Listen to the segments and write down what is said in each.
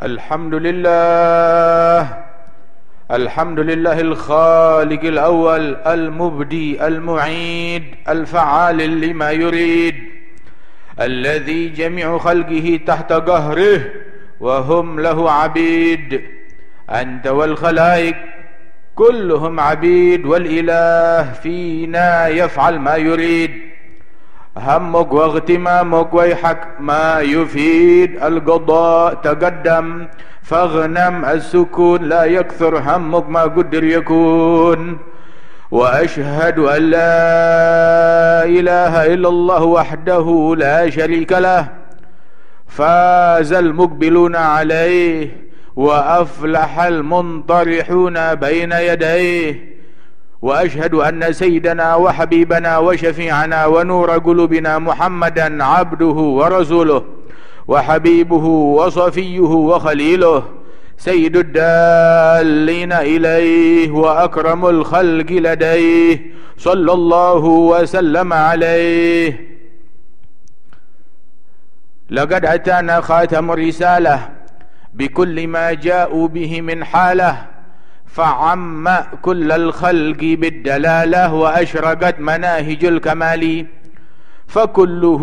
الحمد لله الحمد لله الخالق الأول المبدي المعيد الفعال لما يريد الذي جميع خلقه تحت قهره وهم له عبيد. أنت والخلائق كلهم عبيد، والإله فينا يفعل ما يريد. همك واغتمامك ويحك ما يفيد القضاء تقدم، فاغنم السكون لا يكثر همك ما قدر يكون. وأشهد أن لا إله إلا الله وحده لا شريك له، فاز المقبلون عليه وأفلح المنطرحون بين يديه. وأشهد أن سيدنا وحبيبنا وشفيعنا ونور قلوبنا محمدا عبده ورسوله وحبيبه وصفيه وخليله، سيد الدالين إليه وأكرم الخلق لديه، صلى الله وسلم عليه. لقد أتانا خاتم الرسالة بكل ما جاءوا به من حاله، فعم كل الخلق بالدلالة وأشرقت مناهج الكمال، فكله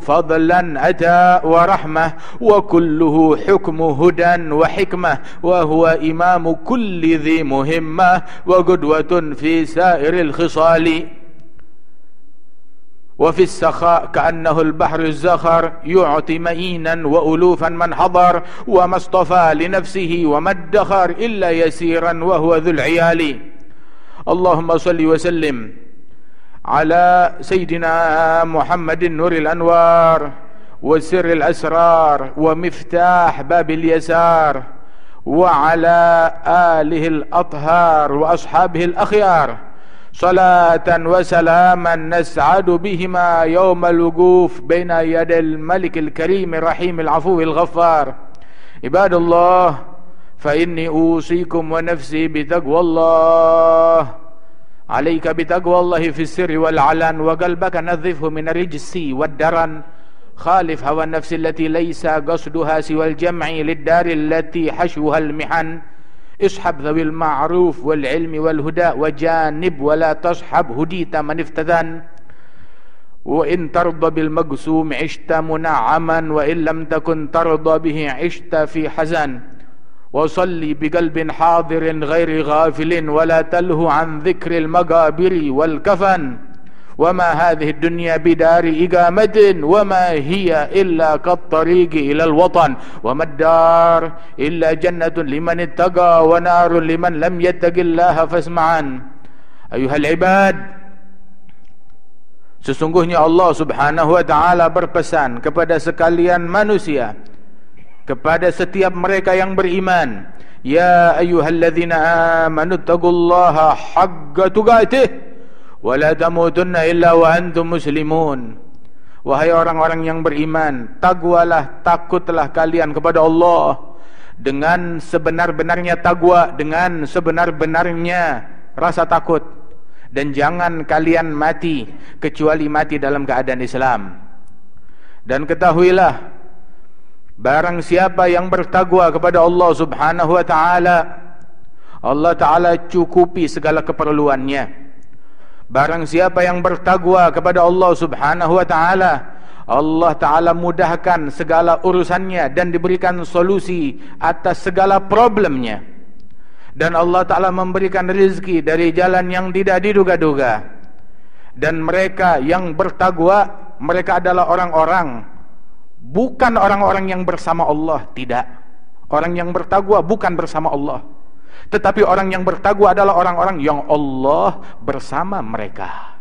فضلا أتى ورحمة، وكله حكم هدى وحكمة، وهو إمام كل ذي مهمة وقدوة في سائر الخصال. وفي السخاء كأنه البحر الزخر يعطي مئينا وألوفا من حضر، وما اصطفى لنفسه وما ادخر إلا يسيرا وهو ذو العيال. اللهم صل وسلم على سيدنا محمد نور الأنوار وسر الأسرار ومفتاح باب اليسار، وعلى آله الأطهار وأصحابه الأخيار، صلاة وسلاما نسعد بهما يوم الوقوف بين يدي الملك الكريم الرحيم العفو الغفار. عباد الله، فإني أوصيكم ونفسي بتقوى الله. عليك بتقوى الله في السر والعلن، وقلبك نظفه من الرجس والدرن. خالف هوى النفس التي ليس قصدها سوى الجمع للدار التي حشوها المحن. اصحب ذوي المعروف والعلم والهدى، وجانب ولا تصحب هديت من افتتن. وإن ترضى بالمقسوم عشت منعما، وإن لم تكن ترضى به عشت في حزن. وصلي بقلب حاضر غير غافل، ولا تله عن ذكر المقابر والكفن. وما هذه الدنيا بدار إقامة، وما هي إلا كالطريق إلى الوطن. وما الدار إلا جنة لمن اتقى، ونار لمن لم يتق الله فاسمعا. أيها العباد، sesungguhnya Allah subhanahu wa ta'ala berpesan kepada sekalian manusia, kepada setiap mereka yang beriman, ya ayyuhalladzina amanu taqullaha haqqa tuqatih wala tamutunna illa wa antum muslimun. Wahai orang-orang yang beriman, takwalah, takutlah kalian kepada Allah dengan sebenar-benarnya takwa, dengan sebenar-benarnya rasa takut, dan jangan kalian mati kecuali mati dalam keadaan Islam. Dan ketahuilah, barang siapa yang bertakwa kepada Allah subhanahu wa ta'ala, Allah ta'ala cukupi segala keperluannya. Barang siapa yang bertakwa kepada Allah subhanahu wa ta'ala, Allah ta'ala mudahkan segala urusannya dan diberikan solusi atas segala problemnya. Dan Allah ta'ala memberikan rezeki dari jalan yang tidak diduga-duga. Dan mereka yang bertakwa, mereka adalah orang-orang, bukan orang-orang yang bersama Allah, tidak. Orang yang bertakwa bukan bersama Allah, tetapi orang yang bertakwa adalah orang-orang yang Allah bersama mereka.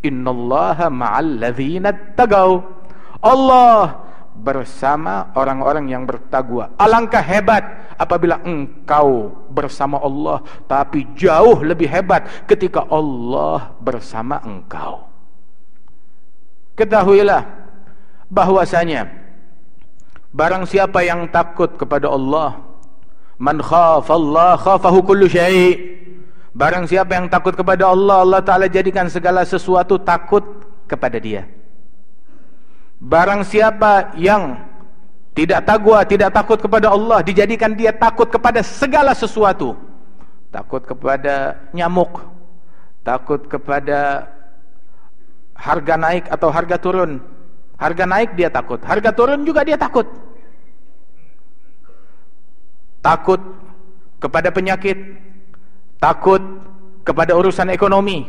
Innallaha ma'al ladzina taqaw. Allah bersama orang-orang yang bertakwa. Alangkah hebat apabila engkau bersama Allah, tapi jauh lebih hebat ketika Allah bersama engkau. Ketahuilah bahwasanya barang siapa yang takut kepada Allah, man khafallah khafahu kullu syai'. Barang siapa yang takut kepada Allah, Allah Ta'ala jadikan segala sesuatu takut kepada dia. Barang siapa yang tidak taqwa, tidak takut kepada Allah, dijadikan dia takut kepada segala sesuatu. Takut kepada nyamuk, takut kepada harga naik atau harga turun. Harga naik dia takut, harga turun juga dia takut. Takut kepada penyakit, takut kepada urusan ekonomi,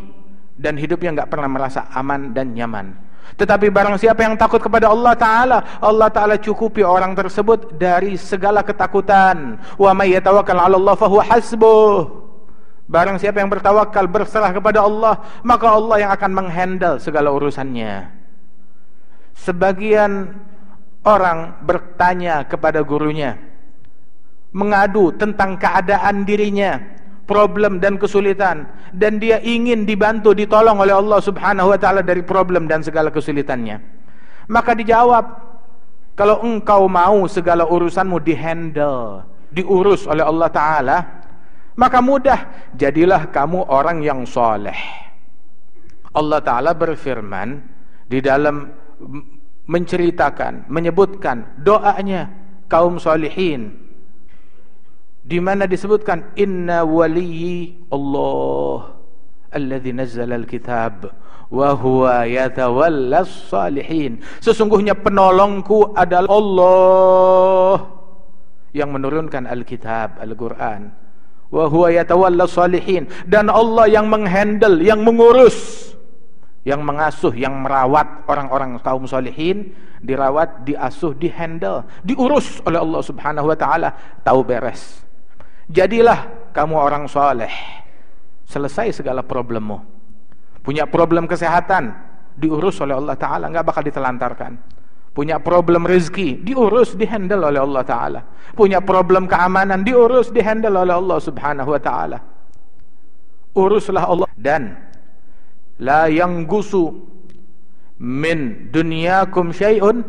dan hidupnya enggak pernah merasa aman dan nyaman. Tetapi barang siapa yang takut kepada Allah Ta'ala cukupi orang tersebut dari segala ketakutan. Wa may yatawakkal 'ala Allah fahuwa hasbuh. Barang siapa yang bertawakal, berserah kepada Allah, maka Allah yang akan menghandle segala urusannya. Sebagian orang bertanya kepada gurunya, mengadu tentang keadaan dirinya, problem dan kesulitan, dan dia ingin dibantu, ditolong oleh Allah Subhanahu wa ta'ala dari problem dan segala kesulitannya. Maka dijawab, kalau engkau mau segala urusanmu dihandle, diurus oleh Allah Ta'ala, maka mudah, jadilah kamu orang yang soleh. Allah Ta'ala berfirman di dalam menceritakan, menyebutkan doanya kaum solihin, di mana disebutkan inna waliyyi Allah alladzi nazzala al-kitab wa huwa yatawallas salihin. Sesungguhnya penolongku adalah Allah yang menurunkan Alkitab, Al-Quran. Wa huwa yatawallas salihin, dan Allah yang menghandle, yang mengurus, yang mengasuh, yang merawat orang-orang kaum salihin. Dirawat, diasuh, dihandle, diurus oleh Allah Subhanahu wa ta'ala, tahu beres. Jadilah kamu orang soleh, selesai segala problemmu. Punya problem kesehatan, diurus oleh Allah Ta'ala, enggak bakal ditelantarkan. Punya problem rezeki, diurus, dihandle oleh Allah Ta'ala. Punya problem keamanan, diurus, dihandle oleh Allah Subhanahu wa ta'ala. Uruslah Allah. Dan la yanggusu min dunyakum syai'un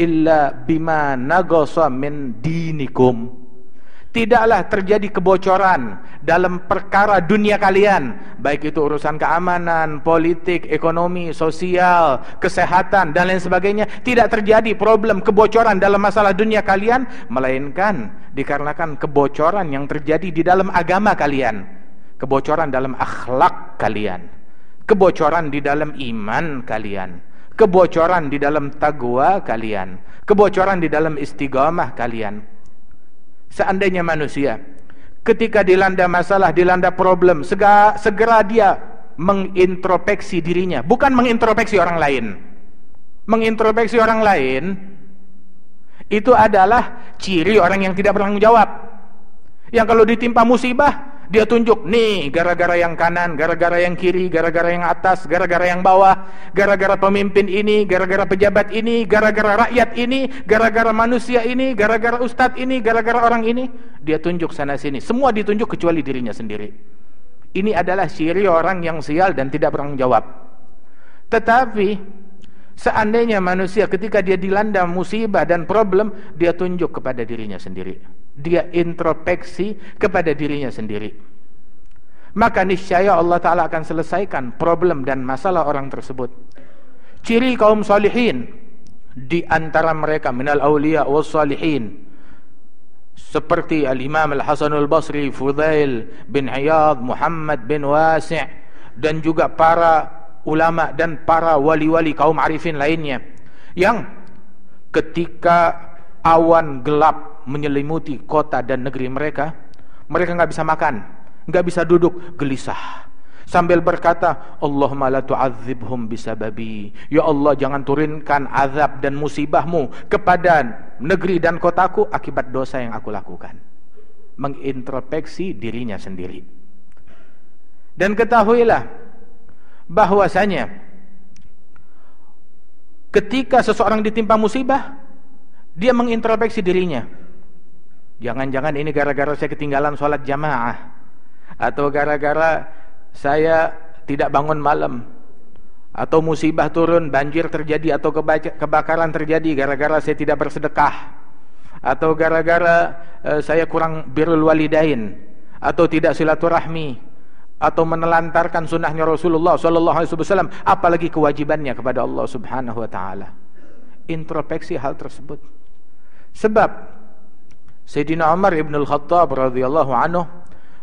illa bima nagasa min dinikum. Tidaklah terjadi kebocoran dalam perkara dunia kalian, baik itu urusan keamanan, politik, ekonomi, sosial, kesehatan, dan lain sebagainya. Tidak terjadi problem kebocoran dalam masalah dunia kalian, melainkan dikarenakan kebocoran yang terjadi di dalam agama kalian, kebocoran dalam akhlak kalian, kebocoran di dalam iman kalian, kebocoran di dalam taqwa kalian, kebocoran di dalam istiqamah kalian. Seandainya manusia ketika dilanda masalah, dilanda problem, segera dia mengintrospeksi dirinya, bukan mengintrospeksi orang lain. Mengintrospeksi orang lain itu adalah ciri orang yang tidak bertanggung jawab. Yang kalau ditimpa musibah, dia tunjuk, nih gara-gara yang kanan, gara-gara yang kiri, gara-gara yang atas, gara-gara yang bawah, gara-gara pemimpin ini, gara-gara pejabat ini, gara-gara rakyat ini, gara-gara manusia ini, gara-gara ustadz ini, gara-gara orang ini. Dia tunjuk sana sini, semua ditunjuk kecuali dirinya sendiri. Ini adalah ciri orang yang sial dan tidak bertanggung jawab. Tetapi seandainya manusia ketika dia dilanda musibah dan problem, dia tunjuk kepada dirinya sendiri, dia introspeksi kepada dirinya sendiri, maka niscaya Allah Ta'ala akan selesaikan problem dan masalah orang tersebut. Ciri kaum salihin, di antara mereka minal awliya was salihin, seperti Al-Imam Al-Hasanul Basri, Fudail bin Iyad, Muhammad bin Wasi', dan juga para ulama dan para wali-wali kaum arifin lainnya, yang ketika awan gelap menyelimuti kota dan negeri mereka, mereka enggak bisa makan, enggak bisa duduk, gelisah, sambil berkata, Allahumma la tu'adzibhum bisababi. Ya Allah, jangan turunkan azab dan musibahmu kepada negeri dan kotaku akibat dosa yang aku lakukan. Mengintrospeksi dirinya sendiri. Dan ketahuilah bahwasanya ketika seseorang ditimpa musibah, dia mengintrospeksi dirinya. Jangan-jangan ini gara-gara saya ketinggalan sholat jamaah, atau gara-gara saya tidak bangun malam, atau musibah turun, banjir terjadi, atau kebakaran terjadi gara-gara saya tidak bersedekah, atau gara-gara saya kurang birrul walidain, atau tidak silaturahmi, atau menelantarkan sunnahnya Rasulullah SAW, apalagi kewajibannya kepada Allah Subhanahu wa ta'ala. Introspeksi hal tersebut. Sebab Sayyidina Umar ibn al-Khattab radhiyallahu anhu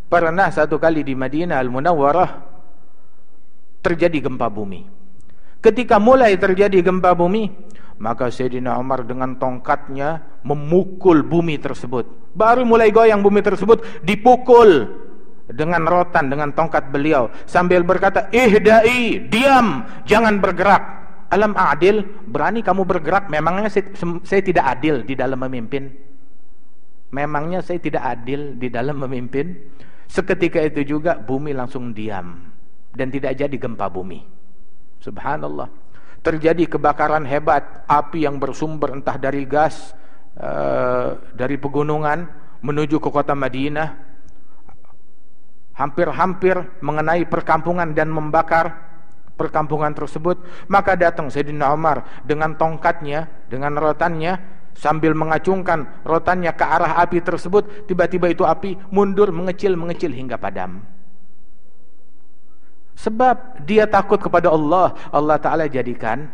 pernah satu kali di Madinah Al-Munawwarah terjadi gempa bumi. Ketika mulai terjadi gempa bumi, maka Sayyidina Umar dengan tongkatnya memukul bumi tersebut. Baru mulai goyang bumi tersebut, dipukul dengan rotan, dengan tongkat beliau, sambil berkata, "Ihda'i, diam, jangan bergerak. Alam adil, berani kamu bergerak? Memangnya saya tidak adil di dalam memimpin? Memangnya saya tidak adil di dalam memimpin?" Seketika itu juga bumi langsung diam dan tidak jadi gempa bumi. Subhanallah. Terjadi kebakaran hebat, api yang bersumber entah dari gas, dari pegunungan menuju ke kota Madinah, hampir-hampir mengenai perkampungan dan membakar perkampungan tersebut. Maka datang Sayyidina Umar dengan tongkatnya, dengan rotannya, sambil mengacungkan rotannya ke arah api tersebut. Tiba-tiba itu api mundur, mengecil hingga padam. Sebab dia takut kepada Allah. Allah Ta'ala jadikan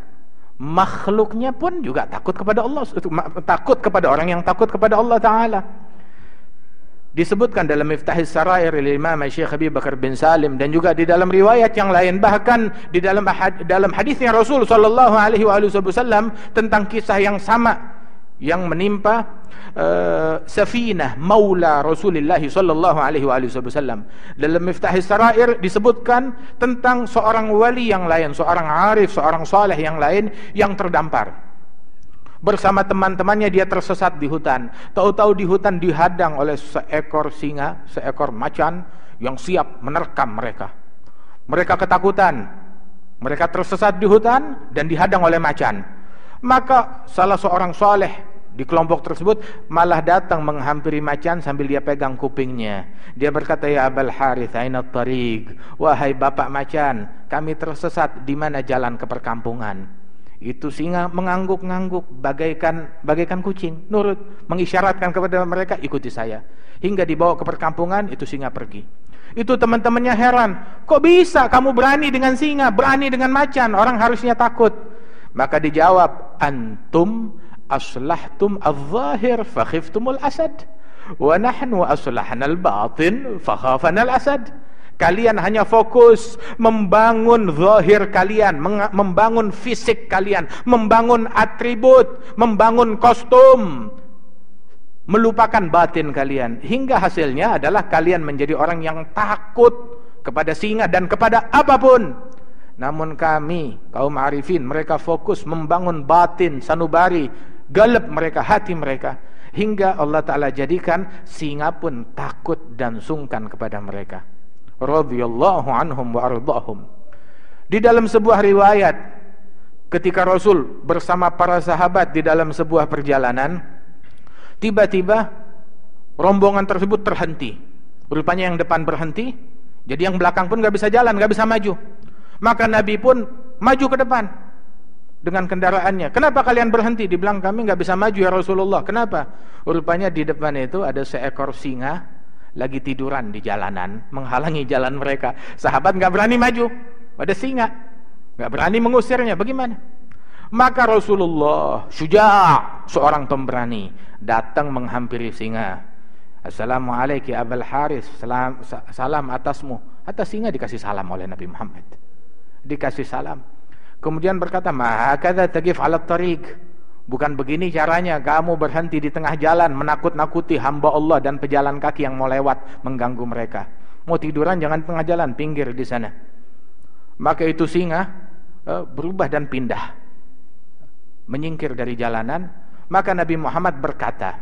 makhluknya pun juga takut kepada Allah, takut kepada orang yang takut kepada Allah Ta'ala. Disebutkan dalam Miftahis Sarair oleh Imam Syekh Habib Bakar bin Salim, dan juga di dalam riwayat yang lain, bahkan di dalam hadisnya Rasul sallallahu alaihi wasallam tentang kisah yang sama yang menimpa Safinah maula Rasulullah sallallahu alaihi wasallam. Dalam Miftahis Sarair disebutkan tentang seorang wali yang lain, seorang arif, seorang saleh yang lain yang terdampar. Bersama teman-temannya dia tersesat di hutan. Tahu-tahu di hutan dihadang oleh seekor singa, seekor macan yang siap menerkam mereka. Mereka ketakutan. Mereka tersesat di hutan dan dihadang oleh macan. Maka salah seorang saleh di kelompok tersebut malah datang menghampiri macan sambil dia pegang kupingnya. Dia berkata, "Ya Abul Harith, aina tariq?" Wahai bapak macan, kami tersesat, di mana jalan ke perkampungan? Itu singa mengangguk-ngangguk bagaikan kucing, nurut, mengisyaratkan kepada mereka, "Ikuti saya." Hingga dibawa ke perkampungan, itu singa pergi. Itu teman-temannya heran, "Kok bisa kamu berani dengan singa, berani dengan macan? Orang harusnya takut." Maka dijawab, "Antum aslahtum al-zahir fakhiftumul asad, wa nahnu aslahna al-batin fakhafana al-asad." Kalian hanya fokus membangun zahir kalian, membangun fisik kalian, membangun atribut, membangun kostum, melupakan batin kalian. Hingga hasilnya adalah kalian menjadi orang yang takut kepada singa dan kepada apapun. Namun kami, kaum arifin, mereka fokus membangun batin, sanubari, galab mereka, hati mereka. Hingga Allah Ta'ala jadikan singa pun takut dan sungkan kepada mereka. Radhiyallahu anhum wa ardahum. Di dalam sebuah riwayat, ketika Rasul bersama para sahabat di dalam sebuah perjalanan, tiba-tiba rombongan tersebut terhenti. Rupanya yang depan berhenti, jadi yang belakang pun gak bisa jalan, gak bisa maju. Maka Nabi pun maju ke depan dengan kendaraannya. "Kenapa kalian berhenti?" Dibilang, "Kami gak bisa maju ya Rasulullah." "Kenapa?" Rupanya di depan itu ada seekor singa lagi tiduran di jalanan, menghalangi jalan mereka. Sahabat gak berani maju, ada singa, gak berani mengusirnya. Bagaimana? Maka Rasulullah syuja', seorang pemberani, datang menghampiri singa. "Assalamualaikum Abul Harith, salam atasmu." Atas singa dikasih salam oleh Nabi Muhammad, dikasih salam. Kemudian berkata, "Ma hakadha tagif 'ala tariq." Bukan begini caranya kamu berhenti di tengah jalan menakut-nakuti hamba Allah dan pejalan kaki yang mau lewat, mengganggu mereka. Mau tiduran jangan di tengah jalan, pinggir di sana. Maka itu singa berubah dan pindah, menyingkir dari jalanan. Maka Nabi Muhammad berkata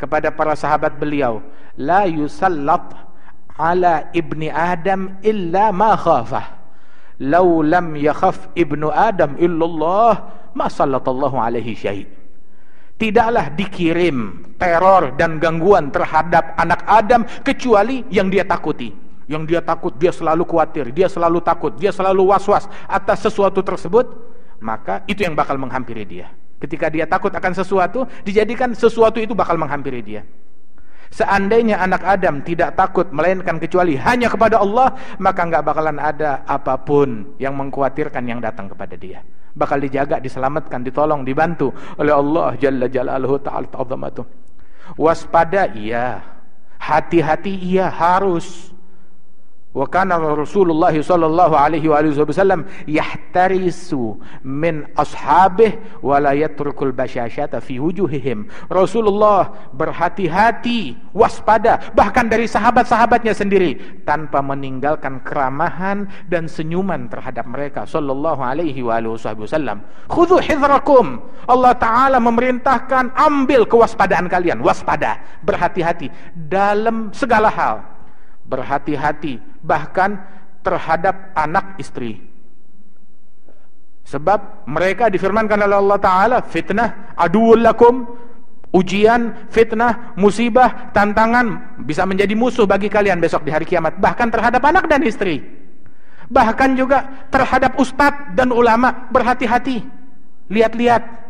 kepada para sahabat beliau, "La yusallat ala ibni Adam illa ma khafah. Lau lam yakhaf ibnu Adam illallah ma sallatallahu alaihi syai'." Tidaklah dikirim teror dan gangguan terhadap anak Adam kecuali yang dia takuti. Yang dia takut, dia selalu khawatir, dia selalu takut, dia selalu was-was atas sesuatu tersebut, maka itu yang bakal menghampiri dia. Ketika dia takut akan sesuatu, dijadikan sesuatu itu bakal menghampiri dia. Seandainya anak Adam tidak takut melainkan kecuali hanya kepada Allah, maka enggak bakalan ada apapun yang mengkhawatirkan yang datang kepada dia. Bakal dijaga, diselamatkan, ditolong, dibantu oleh Allah Jalla Jalaluhu Ta'ala Ta'zamatuh. Waspada iya, hati-hati iya, harus. Wa kana Rasulullah sallallahu alaihi wasallam yahtarisu min ashabih wa la yatrukul basyashata fi wujuhihim. Rasulullah berhati-hati, waspada bahkan dari sahabat-sahabatnya sendiri tanpa meninggalkan keramahan dan senyuman terhadap mereka sallallahu alaihi wasallam. Khudhu hidrakum. Allah Taala memerintahkan ambil kewaspadaan kalian, waspada, berhati-hati dalam segala hal. Berhati-hati bahkan terhadap anak istri. Sebab mereka difirmankan oleh Allah Ta'ala, fitnah aduwwul lakum, ujian, fitnah, musibah, tantangan bisa menjadi musuh bagi kalian besok di hari kiamat. Bahkan terhadap anak dan istri. Bahkan juga terhadap ustadz dan ulama, berhati-hati. Lihat-lihat.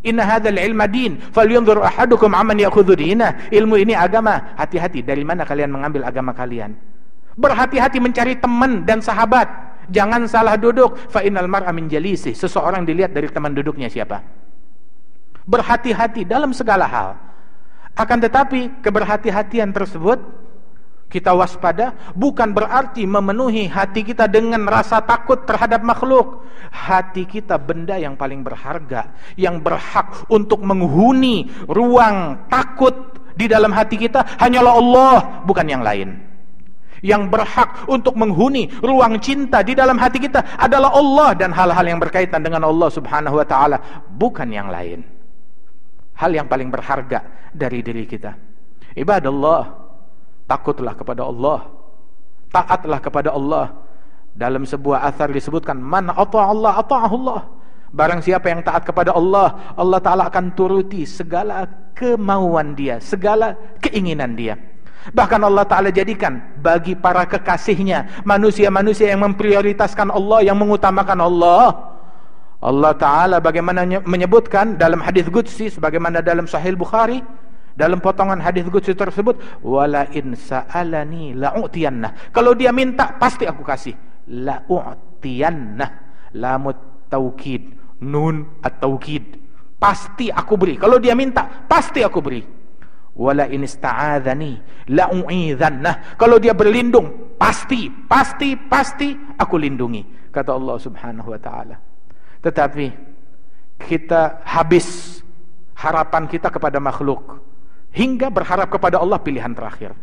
Inna hadzal ilma din falyanzur ahadukum amman ya'khudhu dinah. Ilmu ini agama, hati-hati dari mana kalian mengambil agama kalian. Berhati-hati mencari teman dan sahabat. Jangan salah duduk. Fa innal mar'a min jalisi. Seseorang dilihat dari teman duduknya siapa. Berhati-hati dalam segala hal. Akan tetapi keberhati-hatian tersebut, kita waspada, bukan berarti memenuhi hati kita dengan rasa takut terhadap makhluk. Hati kita benda yang paling berharga, yang berhak untuk menghuni ruang takut di dalam hati kita hanyalah Allah, bukan yang lain. Yang berhak untuk menghuni ruang cinta di dalam hati kita adalah Allah dan hal-hal yang berkaitan dengan Allah Subhanahu wa Ta'ala, bukan yang lain. Hal yang paling berharga dari diri kita. Ibadallah, takutlah kepada Allah, taatlah kepada Allah. Dalam sebuah athar disebutkan, man ata'a Allah ata'ahu Allah. Barang siapa yang taat kepada Allah, Allah Ta'ala akan turuti segala kemauan dia, segala keinginan dia. Bahkan Allah Ta'ala jadikan bagi para kekasihnya, manusia-manusia yang memprioritaskan Allah, yang mengutamakan Allah. Allah Ta'ala bagaimana menyebutkan dalam hadis qudsi, sebagaimana dalam Sahih Bukhari, dalam potongan hadis qudsi tersebut, wala in sa'alani la'utiyannah. Kalau dia minta pasti aku kasih. La'utiyannah, lamut taukid, nun at-taukid, pasti aku beri. Kalau dia minta pasti aku beri. Wala in ista'adzani la'u'idzannah. Kalau dia berlindung pasti aku lindungi, kata Allah Subhanahu wa Ta'ala. Tetapi kita habis harapan kita kepada makhluk, hingga berharap kepada Allah pilihan terakhir.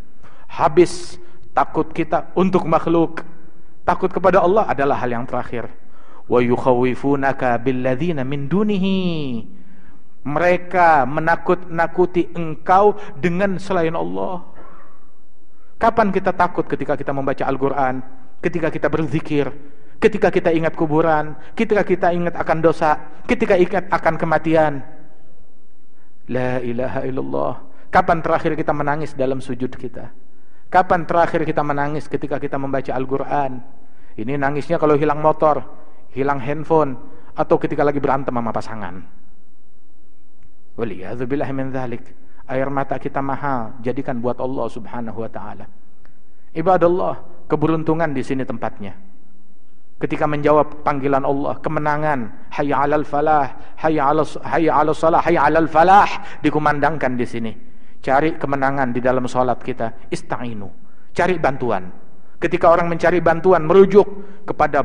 Habis takut kita untuk makhluk, takut kepada Allah adalah hal yang terakhir. Wa yukhawifunaka billadzina min dunihi. Mereka menakut-nakuti engkau dengan selain Allah. Kapan kita takut? Ketika kita membaca Al-Quran, ketika kita berzikir, ketika kita ingat kuburan, ketika kita ingat akan dosa, ketika ingat akan kematian. La ilaha illallah. Kapan terakhir kita menangis dalam sujud kita? Kapan terakhir kita menangis ketika kita membaca Al-Quran? Ini nangisnya kalau hilang motor, hilang handphone, atau ketika lagi berantem sama pasangan. Waliyadzubillahi min dzalik. Air mata kita mahal, jadikan buat Allah Subhanahu wa Ta'ala. Ibadallah, keberuntungan di sini tempatnya. Ketika menjawab panggilan Allah, kemenangan, hayya 'alal falah, hayya 'alas shalah, hayya 'alal falah dikumandangkan di sini. Cari kemenangan di dalam salat kita, ista'inu, cari bantuan. Ketika orang mencari bantuan, merujuk kepada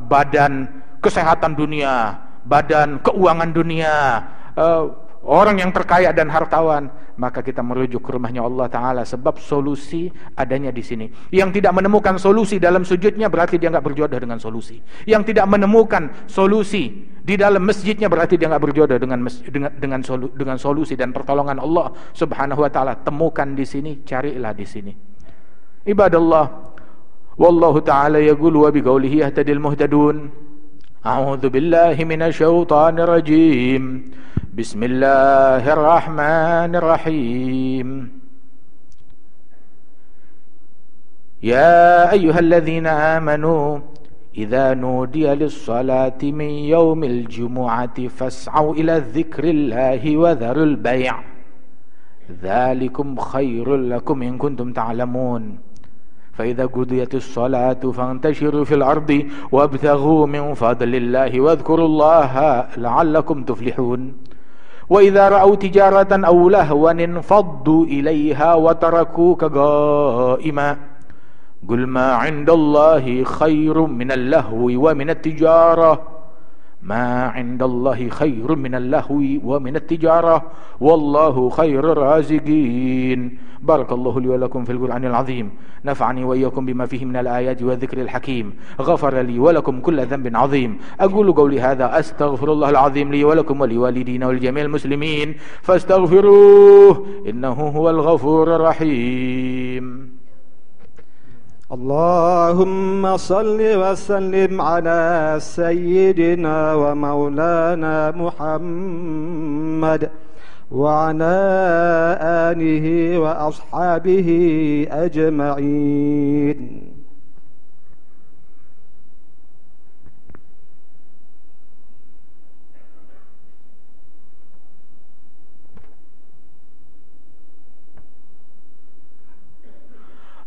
badan kesehatan dunia, badan keuangan dunia, orang yang terkaya dan hartawan, maka kita merujuk ke rumahnya Allah Ta'ala, sebab solusi adanya di sini. Yang tidak menemukan solusi dalam sujudnya berarti dia nggak berjodoh dengan solusi. Yang tidak menemukan solusi di dalam masjidnya berarti dia nggak berjodoh dengan solusi dan pertolongan Allah Subhanahu wa Ta'ala. Temukan di sini, carilah di sini. Ibadallah, wallahu ta'ala yaqulu wa biqaulihi yahtadil muhtadun. A'udzu billahi minasyaitonir rajim. Bismillahirrahmanirrahim. Ya ayyuhalladzina amanu idza nudiya lis-salati min yaumil jumu'ati fas'au ila dzikrillahi wa dzarul bai'. Dzalikum khairul lakum in kuntum ta'lamun. Fa idza qudiyatis salatu fantashiru fil ardi wabtaghu min fadlillahi wadhkurullaha la'allakum tuflihun. Wa idza ra'aw tijaratan aw lahwan infaddu ilaiha wa tarakuka qa'ima. Qul ma 'indallahi khairum minal lahwi wa minat tijarah. ما عند الله خير من اللهو ومن التجارة والله خير الرازقين. بارك الله لي ولكم في القرآن العظيم، نفعني وإياكم بما فيه من الآيات والذكر الحكيم، غفر لي ولكم كل ذنب عظيم. أقول قولي هذا أستغفر الله العظيم لي ولكم ولوالدينا ولجميع المسلمين فاستغفروه إنه هو الغفور الرحيم. اللهم صل وسلم على سيدنا ومولانا محمد وعلى آله وأصحابه أجمعين.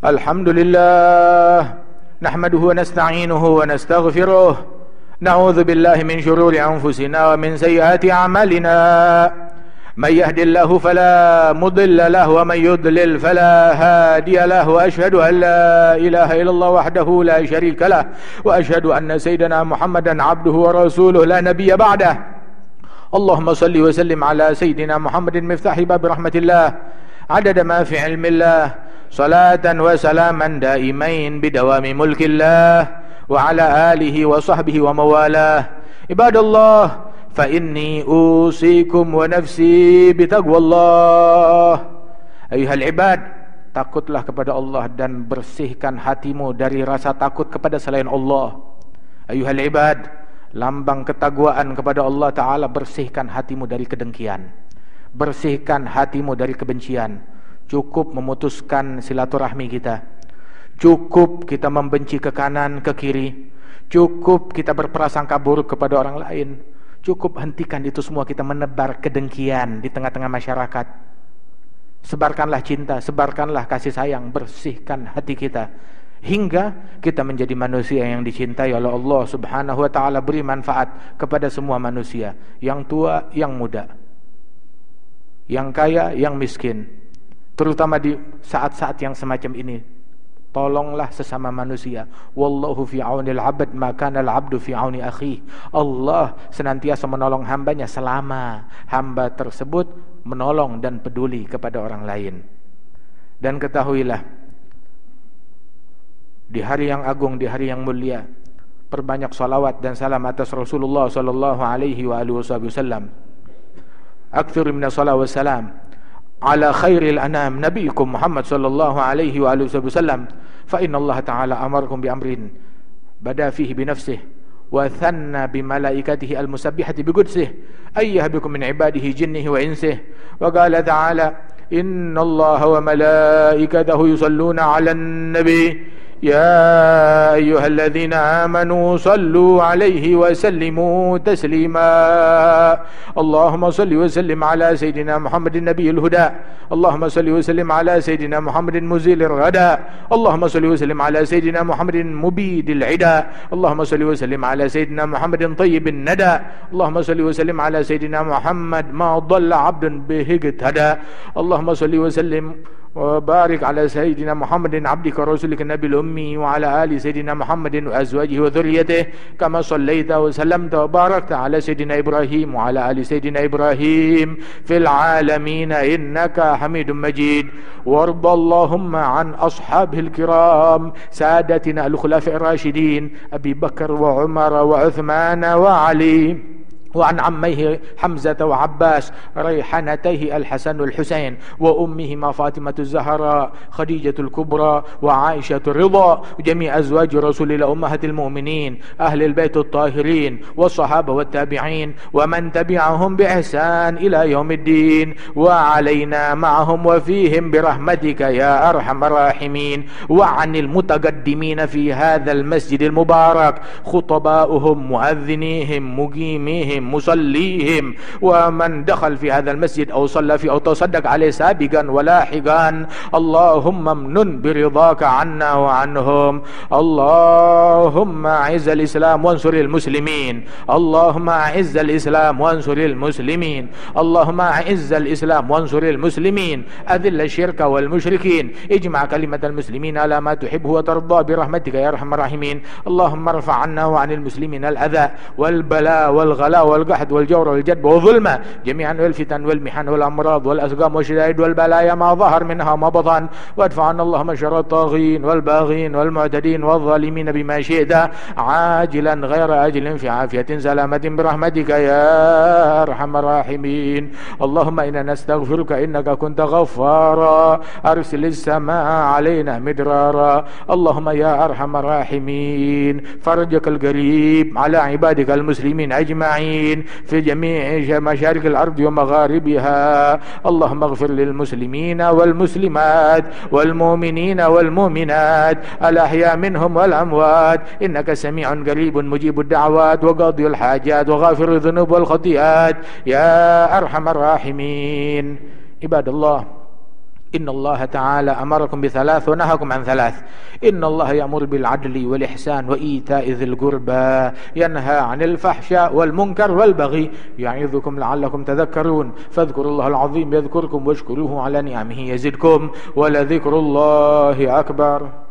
الحمد لله نحمده ونستعينه ونستغفره، نعوذ بالله من شرور أنفسنا ومن سيئات أعمالنا، من يهد الله فلا مضل له ومن يضلل فلا هادي له، وأشهد أن لا إله إلا الله وحده لا شريك له، وأشهد أن سيدنا محمدا عبده ورسوله لا نبي بعده. اللهم صل وسلم على سيدنا محمد مفتاح باب رحمة الله عدد ما في علم الله، صلاة وسلاما دائمين بدوام ملك الله وعلى آله وصحبه وموالاه. عباد الله فإني أوصيكم ونفسي بتقوى الله. أيها العباد، takutlah kepada Allah dan bersihkan hatimu dari rasa takut kepada selain Allah. Ayuhal ibad, lambang ketakwaan kepada Allah Ta'ala, bersihkan hatimu dari kedengkian, bersihkan hatimu dari kebencian. Cukup memutuskan silaturahmi kita, cukup kita membenci ke kanan ke kiri, cukup kita berprasangka buruk kepada orang lain, cukup hentikan itu semua. Kita menebar kedengkian di tengah-tengah masyarakat. Sebarkanlah cinta, sebarkanlah kasih sayang, bersihkan hati kita hingga kita menjadi manusia yang dicintai oleh Allah Subhanahu wa ta'ala, beri manfaat kepada semua manusia, yang tua, yang muda, yang kaya, yang miskin. Terutama di saat-saat yang semacam ini, tolonglah sesama manusia. Wallahu fi aunil abd ma kana al abdu fi auni akhi. Allah senantiasa menolong hambanya selama hamba tersebut menolong dan peduli kepada orang lain. Dan ketahuilah, di hari yang agung, di hari yang mulia, perbanyak salawat dan salam atas Rasulullah sallallahu alaihi wa alihi wasallam. Aktsir min as-salawat was salam على خير الأنام نبيكم محمد صلى الله عليه وآله وسلم، فإن الله تعالى أمركم بأمر بدأ فيه بنفسه وثنى بملائكته المسبحة بقدسه أيها بكم من عباده جنه وإنسه، وقال تعالى إن الله وملائكته يصلون على النبي يا أيها الذين آمنوا صلوا عليه وسلموا تسليما. اللهم صل وسلم على سيدنا محمد النبي الهدى، اللهم صل وسلم على سيدنا محمد مزيل الردى، اللهم صل وسلم على سيدنا محمد مبيد العدا، اللهم صل وسلم على سيدنا محمد طيب الندى، اللهم صل وسلم على سيدنا محمد ما ضل عبد به اهتدى، اللهم صل وسلم وبارك على سيدنا محمد عبدك ورسولك النبي الأمي وعلى آل سيدنا محمد وأزواجه وذريته كما صليت وسلمت وباركت على سيدنا إبراهيم وعلى آل سيدنا إبراهيم في العالمين إنك حميد مجيد. وارض اللهم عن أصحابه الكرام سادتنا الخلفاء الراشدين أبي بكر وعمر وعثمان وعلي، وعن عميه حمزة وعباس ريحانتيه الحسن والحسين، وأمهما فاطمة الزهراء خديجة الكبرى وعائشة الرضا، وجميع أزواج رسول الله أمهات المؤمنين أهل البيت الطاهرين والصحابة والتابعين ومن تبعهم بإحسان إلى يوم الدين، وعلينا معهم وفيهم برحمتك يا أرحم الراحمين. وعن المتقدمين في هذا المسجد المبارك خطباؤهم مؤذنيهم مقيميهم بهم مصليهم ومن دخل في هذا المسجد أو صلى فيه أو تصدق عليه سابقا ولاحقا. اللهم امنن برضاك عنا وعنهم. اللهم أعز الإسلام وانصر المسلمين. اللهم أعز الإسلام وانصر المسلمين. اللهم أعز الإسلام وانصر المسلمين. أذل الشرك والمشركين. اجمع كلمة المسلمين على ما تحبه وترضى برحمتك يا أرحم الراحمين. اللهم ارفع عنا وعن المسلمين الأذى والبلاء والغلاء والقحط والجور والجدب والظلم جميعا والفتن والمحن والأمراض والأسقام والشدائد والبلايا ما ظهر منها وما بطن. وادفع عنا اللهم شر الطاغين والباغين والمعتدين والظالمين بما شئت عاجلا غير آجل في عافية سلامة برحمتك يا أرحم الراحمين. اللهم إنا نستغفرك إنك كنت غفارا أرسل السماء علينا مدرارا. اللهم يا أرحم الراحمين فرجك القريب على عبادك المسلمين أجمعين في جميع مشارق الأرض ومغاربها. اللهم اغفر للمسلمين والمسلمات والمؤمنين والمؤمنات الأحياء منهم والأموات إنك سميع قريب مجيب الدعوات وقاضي الحاجات وغافر الذنوب والخطيئات يا أرحم الراحمين. عباد الله، إن الله تعالى أمركم بثلاث ونهاكم عن ثلاث. إن الله يأمر بالعدل والإحسان وإيتاء ذي القربى، ينهى عن الفحشاء والمنكر والبغي، يعظكم لعلكم تذكرون. فاذكروا الله العظيم يذكركم واشكروه على نعمه يزدكم ولذكر الله أكبر.